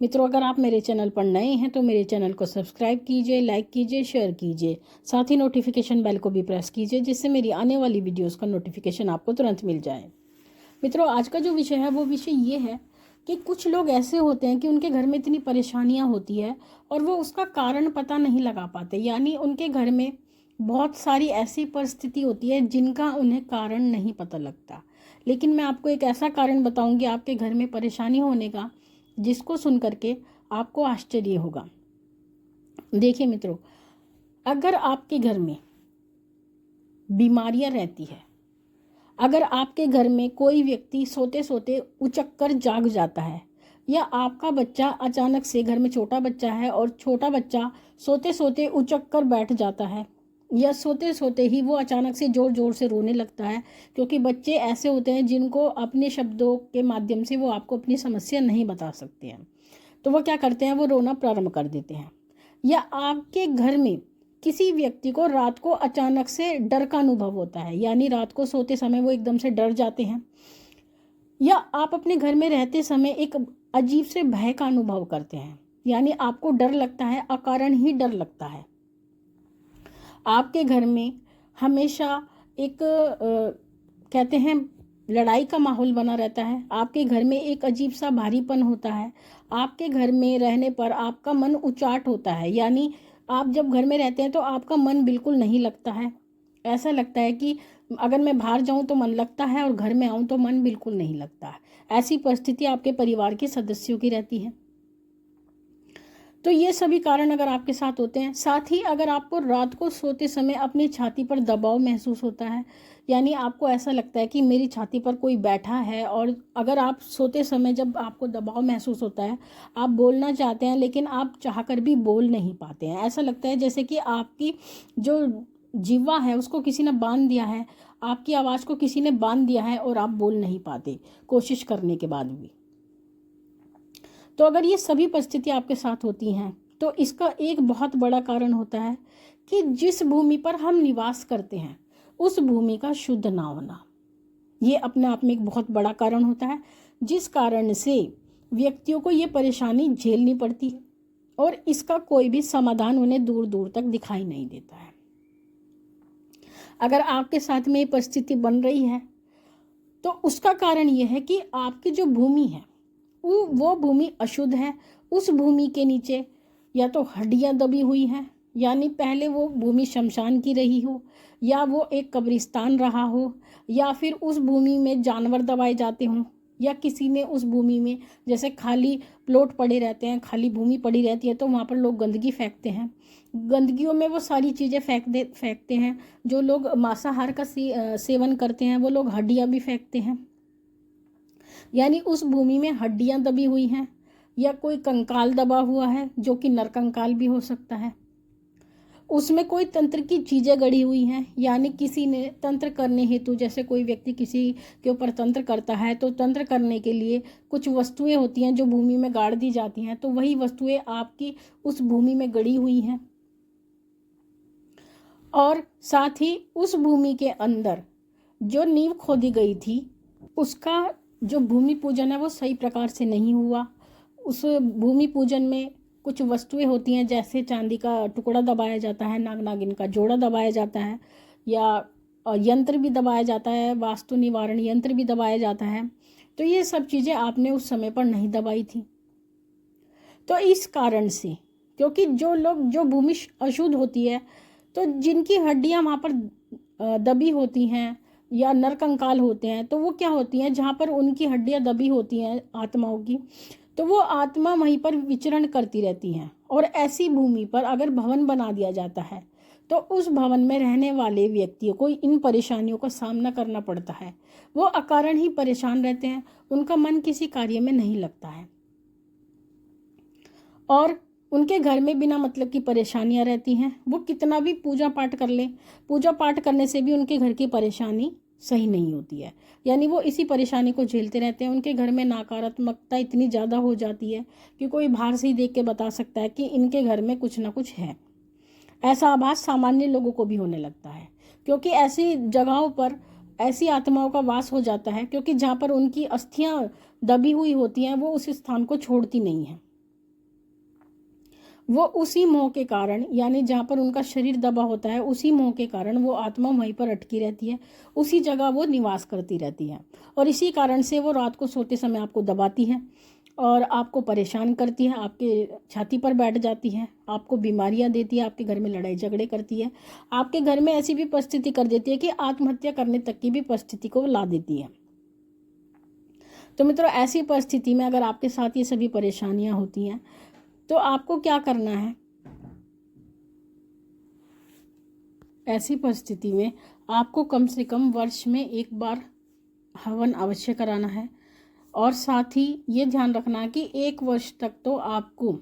मित्रों, अगर आप मेरे चैनल पर नए हैं तो मेरे चैनल को सब्सक्राइब कीजिए, लाइक कीजिए, शेयर कीजिए। साथ ही नोटिफिकेशन बेल को भी प्रेस कीजिए, जिससे मेरी आने वाली वीडियोस का नोटिफिकेशन आपको तुरंत मिल जाए। मित्रों, आज का जो विषय है वो विषय ये है कि कुछ लोग ऐसे होते हैं कि उनके घर में इतनी परेशानियां होती है और वो उसका कारण पता नहीं लगा पाते। यानी उनके घर में बहुत सारी ऐसी परिस्थिति होती है जिनका उन्हें कारण नहीं पता लगता। लेकिन मैं आपको एक ऐसा कारण बताऊंगी आपके घर में परेशानी होने का, जिसको सुन करके आपको आश्चर्य होगा। देखिए मित्रों, अगर आपके घर में बीमारियां रहती है, अगर आपके घर में कोई व्यक्ति सोते सोते उचक कर जाग जाता है, या आपका बच्चा अचानक से, घर में छोटा बच्चा है और छोटा बच्चा सोते सोते उचक कर बैठ जाता है, या सोते सोते ही वो अचानक से ज़ोर ज़ोर से रोने लगता है, क्योंकि बच्चे ऐसे होते हैं जिनको अपने शब्दों के माध्यम से वो आपको अपनी समस्या नहीं बता सकते हैं। तो वो क्या करते हैं, वो रोना प्रारंभ कर देते हैं। या आपके घर में किसी व्यक्ति को रात को अचानक से डर का अनुभव होता है, यानी रात को सोते समय वो एकदम से डर जाते हैं। या आप अपने घर में रहते समय एक अजीब से भय का अनुभव करते हैं, यानी आपको डर लगता है, अकारण ही डर लगता है। आपके घर में हमेशा एक कहते हैं लड़ाई का माहौल बना रहता है। आपके घर में एक अजीब सा भारीपन होता है। आपके घर में रहने पर आपका मन उचाट होता है, यानी आप जब घर में रहते हैं तो आपका मन बिल्कुल नहीं लगता है। ऐसा लगता है कि अगर मैं बाहर जाऊं तो मन लगता है और घर में आऊं तो मन बिल्कुल नहीं लगता है। ऐसी परिस्थिति आपके परिवार के सदस्यों की रहती है। तो ये सभी कारण अगर आपके साथ होते हैं, साथ ही अगर आपको रात को सोते समय अपनी छाती पर दबाव महसूस होता है, यानी आपको ऐसा लगता है कि मेरी छाती पर कोई बैठा है, और अगर आप सोते समय जब आपको दबाव महसूस होता है, आप बोलना चाहते हैं लेकिन आप चाहकर भी बोल नहीं पाते हैं। ऐसा लगता है जैसे कि आपकी जो जीवा है उसको किसी ने बांध दिया है, आपकी आवाज़ को किसी ने बांध दिया है और आप बोल नहीं पाते कोशिश करने के बाद भी। तो अगर ये सभी परिस्थितियाँ आपके साथ होती हैं तो इसका एक बहुत बड़ा कारण होता है कि जिस भूमि पर हम निवास करते हैं उस भूमि का शुद्ध ना होना। ये अपने आप में एक बहुत बड़ा कारण होता है, जिस कारण से व्यक्तियों को ये परेशानी झेलनी पड़ती है और इसका कोई भी समाधान उन्हें दूर दूर तक दिखाई नहीं देता है। अगर आपके साथ में ये परिस्थिति बन रही है तो उसका कारण ये है कि आपकी जो भूमि है वो भूमि अशुद्ध है। उस भूमि के नीचे या तो हड्डियां दबी हुई हैं, यानी पहले वो भूमि शमशान की रही हो, या वो एक कब्रिस्तान रहा हो, या फिर उस भूमि में जानवर दबाए जाते हों, या किसी ने उस भूमि में, जैसे खाली प्लॉट पड़े रहते हैं, खाली भूमि पड़ी रहती है तो वहाँ पर लोग गंदगी फेंकते हैं। गंदगियों में वो सारी चीज़ें फेंकते हैं। जो लोग मांसाहार का सेवन करते हैं वो लोग हड्डियाँ भी फेंकते हैं, यानी उस भूमि में हड्डियां दबी हुई हैं, या कोई कंकाल दबा हुआ है जो कि नरकंकाल भी हो सकता है। उसमें कोई तंत्र की चीज़ें गड़ी हुई हैं, यानी किसी ने तंत्र करने हेतु, जैसे कोई व्यक्ति किसी के ऊपर तंत्र करता है तो तंत्र करने के लिए कुछ वस्तुएं होती हैं जो भूमि में गाड़ दी जाती हैं, तो वही वस्तुएं आपकी उस भूमि में गड़ी हुई हैं। और साथ ही उस भूमि के अंदर जो नींव खोदी गई थी उसका जो भूमि पूजन है वो सही प्रकार से नहीं हुआ। उस भूमि पूजन में कुछ वस्तुएं होती हैं, जैसे चांदी का टुकड़ा दबाया जाता है, नाग नागिन का जोड़ा दबाया जाता है, या यंत्र भी दबाया जाता है, वास्तु निवारण यंत्र भी दबाया जाता है। तो ये सब चीज़ें आपने उस समय पर नहीं दबाई थी। तो इस कारण से, क्योंकि जो भूमि अशुद्ध होती है तो जिनकी हड्डियां वहाँ पर दबी होती हैं या नरकंकाल होते हैं, तो वो क्या होती हैं, जहाँ पर उनकी हड्डियां दबी होती हैं आत्माओं की, तो वो आत्मा वहीं पर विचरण करती रहती हैं। और ऐसी भूमि पर अगर भवन बना दिया जाता है तो उस भवन में रहने वाले व्यक्तियों को इन परेशानियों का सामना करना पड़ता है। वो अकारण ही परेशान रहते हैं, उनका मन किसी कार्य में नहीं लगता है, और उनके घर में बिना मतलब की परेशानियां रहती हैं। वो कितना भी पूजा पाठ कर लें, पूजा पाठ करने से भी उनके घर की परेशानी सही नहीं होती है, यानी वो इसी परेशानी को झेलते रहते हैं। उनके घर में नकारात्मकता इतनी ज़्यादा हो जाती है कि कोई बाहर से ही देख के बता सकता है कि इनके घर में कुछ ना कुछ है। ऐसा आभास सामान्य लोगों को भी होने लगता है, क्योंकि ऐसी जगहों पर ऐसी आत्माओं का वास हो जाता है, क्योंकि जहाँ पर उनकी अस्थियाँ दबी हुई होती हैं वो उस स्थान को छोड़ती नहीं हैं। वो उसी मोह के कारण, यानी जहाँ पर उनका शरीर दबा होता है, उसी मोह के कारण वो आत्मा वहीं पर अटकी रहती है, उसी जगह वो निवास करती रहती है। और इसी कारण से वो रात को सोते समय आपको दबाती है और आपको परेशान करती है, आपके छाती पर बैठ जाती है, आपको बीमारियां देती है, आपके घर में लड़ाई झगड़े करती है, आपके घर में ऐसी भी परिस्थिति कर देती है कि आत्महत्या करने तक की भी परिस्थिति को ला देती है। तो मित्रों, ऐसी परिस्थिति में अगर आपके साथ ये सभी परेशानियां होती हैं तो आपको क्या करना है? ऐसी परिस्थिति में आपको कम से कम वर्ष में एक बार हवन अवश्य कराना है। और साथ ही ये ध्यान रखना है कि 1 वर्ष तक तो आपको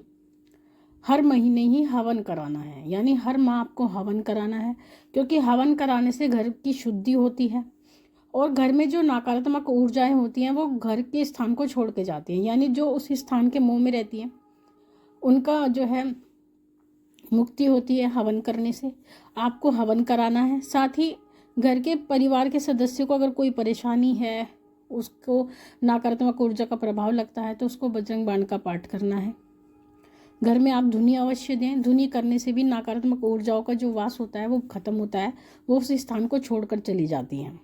हर महीने ही हवन कराना है, यानी हर माह आपको हवन कराना है, क्योंकि हवन कराने से घर की शुद्धि होती है और घर में जो नकारात्मक ऊर्जाएं होती हैं वो घर के स्थान को छोड़ के जाती हैं, यानी जो उस स्थान के मोह में रहती हैं उनका जो है मुक्ति होती है हवन करने से। आपको हवन कराना है। साथ ही घर के परिवार के सदस्यों को अगर कोई परेशानी है, उसको नकारात्मक ऊर्जा का प्रभाव लगता है, तो उसको बजरंग बाण का पाठ करना है। घर में आप धुनी अवश्य दें। धुनी करने से भी नकारात्मक ऊर्जाओं का जो वास होता है वो खत्म होता है, वो उस स्थान को छोड़कर चली जाती हैं।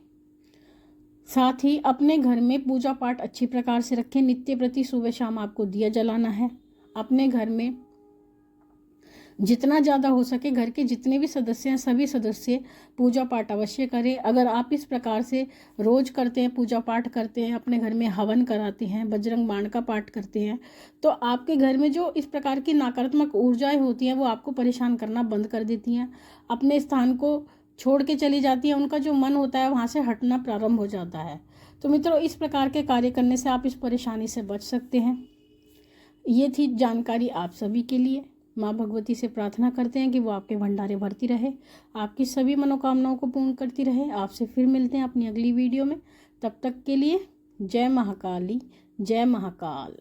साथ ही अपने घर में पूजा पाठ अच्छी प्रकार से रखें। नित्य प्रति सुबह शाम आपको दिया जलाना है। अपने घर में जितना ज़्यादा हो सके घर के जितने भी सदस्य हैं सभी सदस्य पूजा पाठ अवश्य करें। अगर आप इस प्रकार से रोज करते हैं, पूजा पाठ करते हैं, अपने घर में हवन कराते हैं, बजरंग बाण का पाठ करते हैं, तो आपके घर में जो इस प्रकार की नकारात्मक ऊर्जाएं होती हैं वो आपको परेशान करना बंद कर देती हैं, अपने स्थान को छोड़ के चली जाती हैं, उनका जो मन होता है वहाँ से हटना प्रारंभ हो जाता है। तो मित्रों, इस प्रकार के कार्य करने से आप इस परेशानी से बच सकते हैं। ये थी जानकारी आप सभी के लिए। माँ भगवती से प्रार्थना करते हैं कि वो आपके भंडारे भरती रहे, आपकी सभी मनोकामनाओं को पूर्ण करती रहे। आपसे फिर मिलते हैं अपनी अगली वीडियो में। तब तक के लिए जय महाकाली, जय महाकाल।